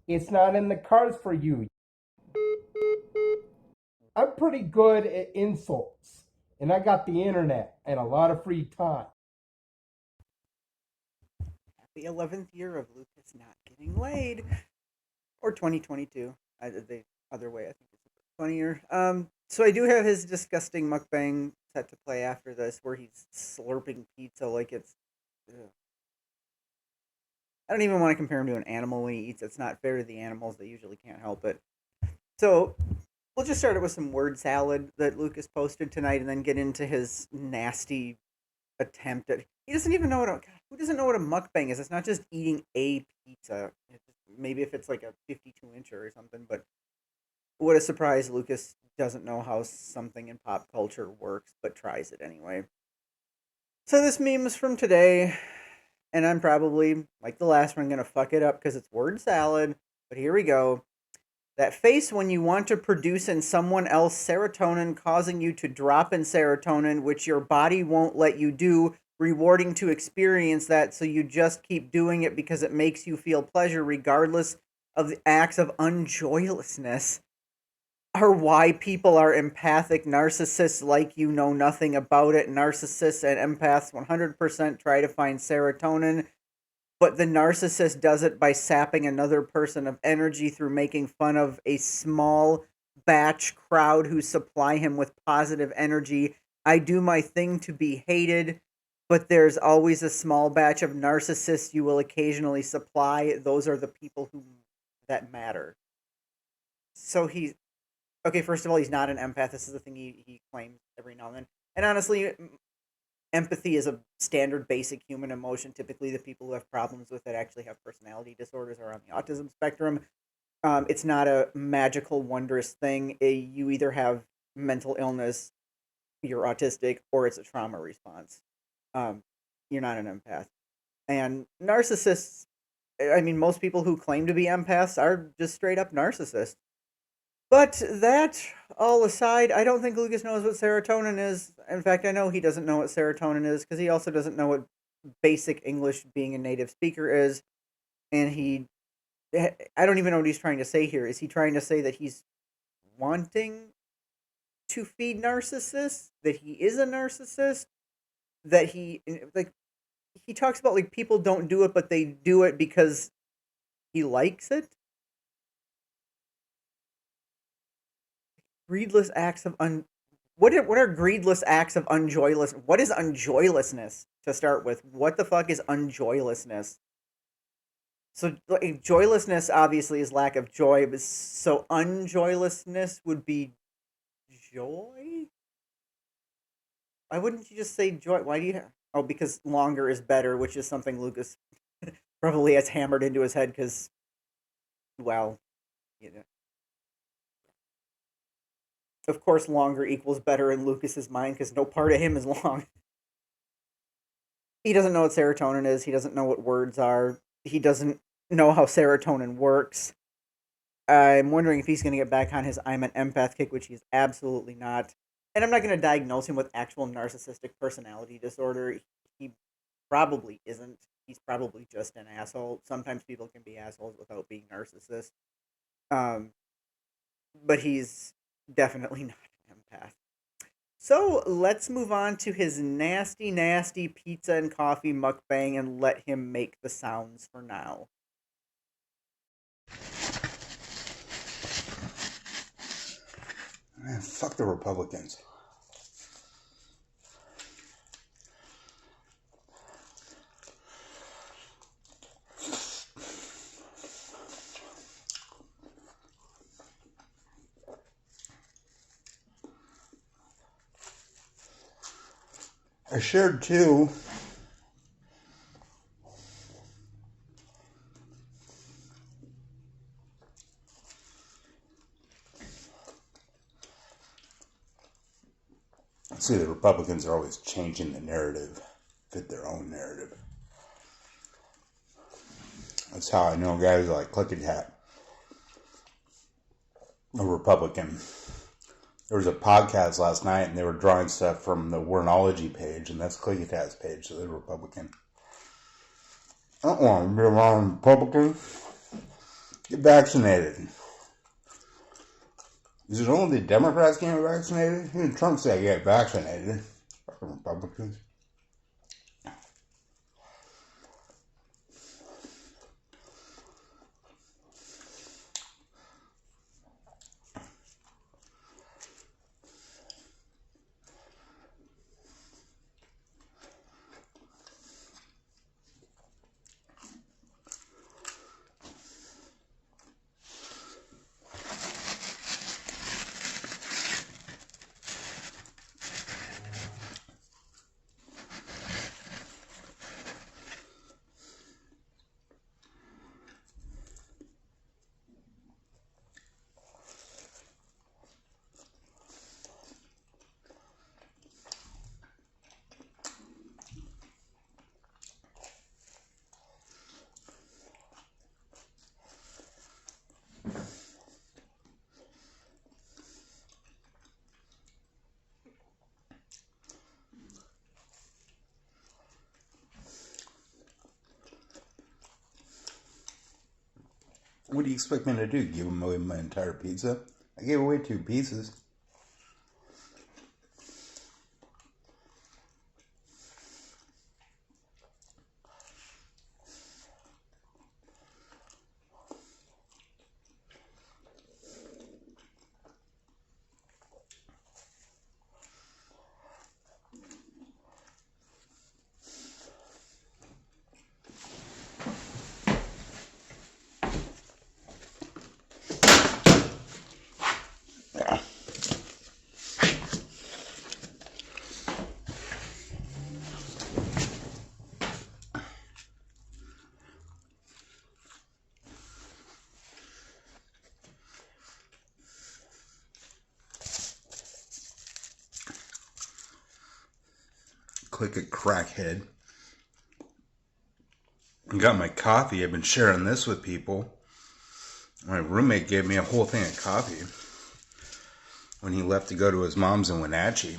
It's not in the cards for you. I'm pretty good at insults, and I got the internet and a lot of free time. The 11th year of Lucas not getting laid, or 2022. The other way, I think it's funnier. So I do have his disgusting mukbang set to play after this, where he's slurping pizza like it's. Ugh. I don't even want to compare him to an animal when he eats. It's not fair to the animals; they usually can't help it. So we'll just start it with some word salad that Lucas posted tonight, and then get into his nasty attempt at. He doesn't even know what a. Who doesn't know what a mukbang is? It's not just eating a pizza. Maybe if it's like a 52-incher or something, but what a surprise Lucas doesn't know how something in pop culture works, but tries it anyway. So this meme is from today, and I'm probably, like the last one, going to fuck it up because it's word salad, but here we go. That face when you want to produce in someone else serotonin, causing you to drop in serotonin, which your body won't let you do, rewarding to experience that, so you just keep doing it because it makes you feel pleasure regardless of the acts of unjoyousness, are why people are empathic narcissists like you know nothing about it. Narcissists and empaths 100% try to find serotonin, but the narcissist does it by sapping another person of energy through making fun of a small batch crowd who supply him with positive energy. I do my thing to be hated, but there's always a small batch of narcissists you will occasionally supply. Those are the people who that matter. So he's okay. First of all, he's not an empath. This is the thing he claims every now and then. And honestly, empathy is a standard basic human emotion. Typically, the people who have problems with it actually have personality disorders or on the autism spectrum. It's not a magical, wondrous thing. You either have mental illness, you're autistic, or it's a trauma response. Um, you're not an empath. And narcissists, I mean, most people who claim to be empaths are just straight up narcissists. But that all aside, I don't think Lucas knows what serotonin is. In fact, I know he doesn't know what serotonin is because he also doesn't know what basic English being a native speaker is. And I don't even know what he's trying to say here. Is he trying to say that he's wanting to feed narcissists? That he is a narcissist? That like, he talks about like people don't do it, but they do it because he likes it? Greedless acts of what are greedless acts of unjoyless? What is unjoylessness to start with? What the fuck is unjoylessness? So like, joylessness obviously is lack of joy, but so unjoylessness would be joy. Why wouldn't you just say joy? Why do you? Oh, because longer is better, which is something Lucas probably has hammered into his head because, well, you know, of course, longer equals better in Lucas's mind because no part of him is long. He doesn't know what serotonin is. He doesn't know what words are. He doesn't know how serotonin works. I'm wondering if he's going to get back on his I'm an empath kick, which he's absolutely not. And I'm not going to diagnose him with actual narcissistic personality disorder. He probably isn't. He's probably just an asshole. Sometimes people can be assholes without being narcissists. Um, but he's definitely not an empath. So let's move on to his nasty, nasty pizza and coffee mukbang and let him make the sounds for now. Man, fuck the Republicans. I shared two. See, the Republicans are always changing the narrative, fit their own narrative. That's how I know guys like Clicky Hat, a Republican. There was a podcast last night, and they were drawing stuff from the Wordology page, and that's Clicky Hat's page, so they're Republican. I don't want to be around Republicans. Get vaccinated. Is it only the Democrats getting vaccinated? Even Trump said get vaccinated. Fucking Republicans. What do you expect me to do? Give him away my entire pizza? I gave away 2 pieces. Yeah. Click a crackhead. I got my coffee. I've been sharing this with people. My roommate gave me a whole thing of coffee when he left to go to his mom's in Wenatchee.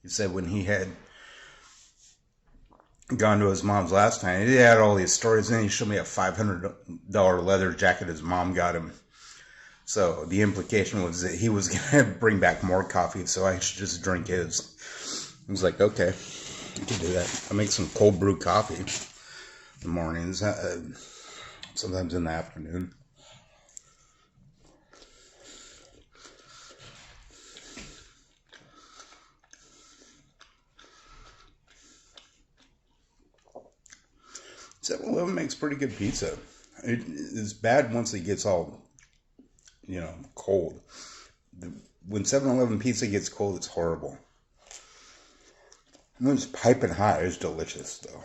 He said when he had gone to his mom's last time, he had all these stories, and he showed me a $500 leather jacket his mom got him. So the implication was that he was going to bring back more coffee, so I should just drink his. I was like, okay, I can do that. I make some cold brew coffee in the mornings, sometimes in the afternoon. Seven-Eleven makes pretty good pizza. It is bad once it gets all, cold. When 7-Eleven pizza gets cold, it's horrible. When it's piping hot, it's delicious, though.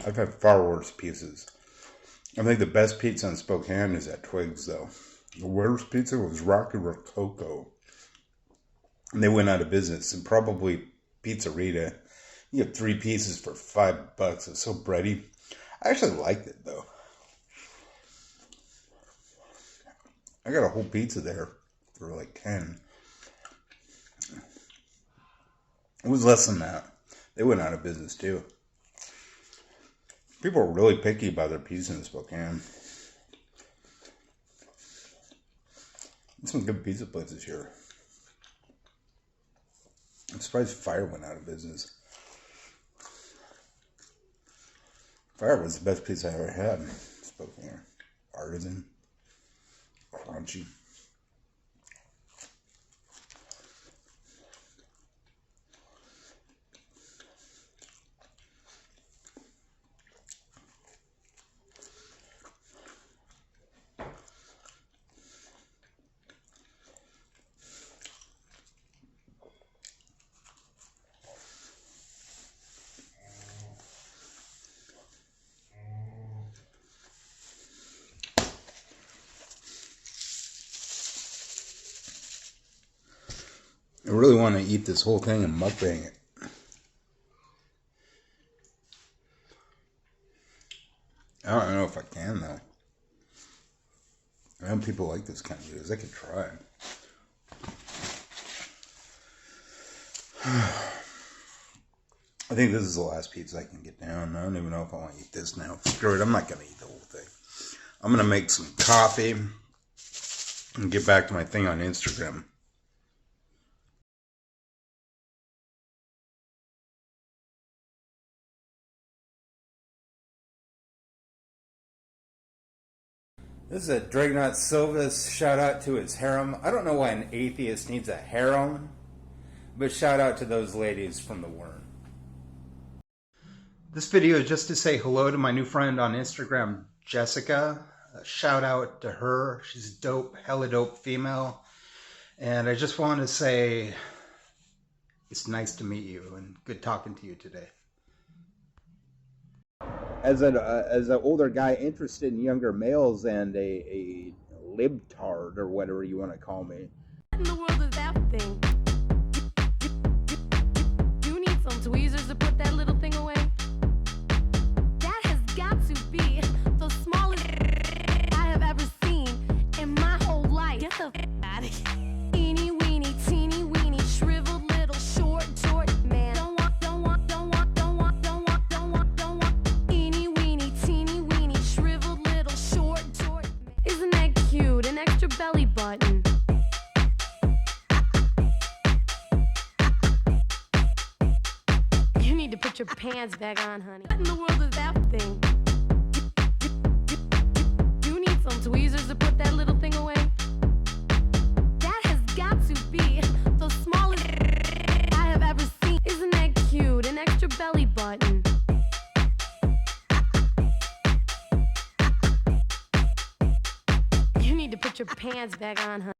I've had far worse pizzas. I think the best pizza in Spokane is at Twig's, though. The worst pizza was Rocky Rococo. And they went out of business. And probably Pizzerita. You get 3 pieces for $5. It's so bready. I actually liked it, though. I got a whole pizza there for like 10. It was less than that. They went out of business, too. People are really picky about their pizza in Spokane. There's some good pizza places here. I'm surprised Fire went out of business. Fire was the best pizza I ever had in Spokane. Artisan. Crunchy. I really want to eat this whole thing and mukbang it. I don't know if I can, though. I know people like this kind of videos. I could try. I think this is the last pizza I can get down. I don't even know if I want to eat this now. Screw it, I'm not going to eat the whole thing. I'm going to make some coffee and get back to my thing on Instagram. This is a Dragnot Silva's shout out to his harem. I don't know why an atheist needs a harem, but shout out to those ladies from the Wern. This video is just to say hello to my new friend on Instagram, Jessica. A shout out to her. She's a dope, hella dope female. And I just want to say it's nice to meet you and good talking to you today. As an older guy interested in younger males and a libtard or whatever you want to call me. What in the world is that thing? You need some tweezers to put that little thing away? That has got to be the smallest I have ever seen in my whole life. Get the out of here. Teeny weeny, teeny weeny, shriveled little short man. Don't want. Teeny weeny, shriveled little short man. Isn't that cute? An extra belly button. You need to put your pants back on, honey. What in the world is that thing? You need some tweezers to put that little thing away? That has got to be the smallest I have ever seen. Isn't that cute? An extra belly button. You need to put your pants back on, honey.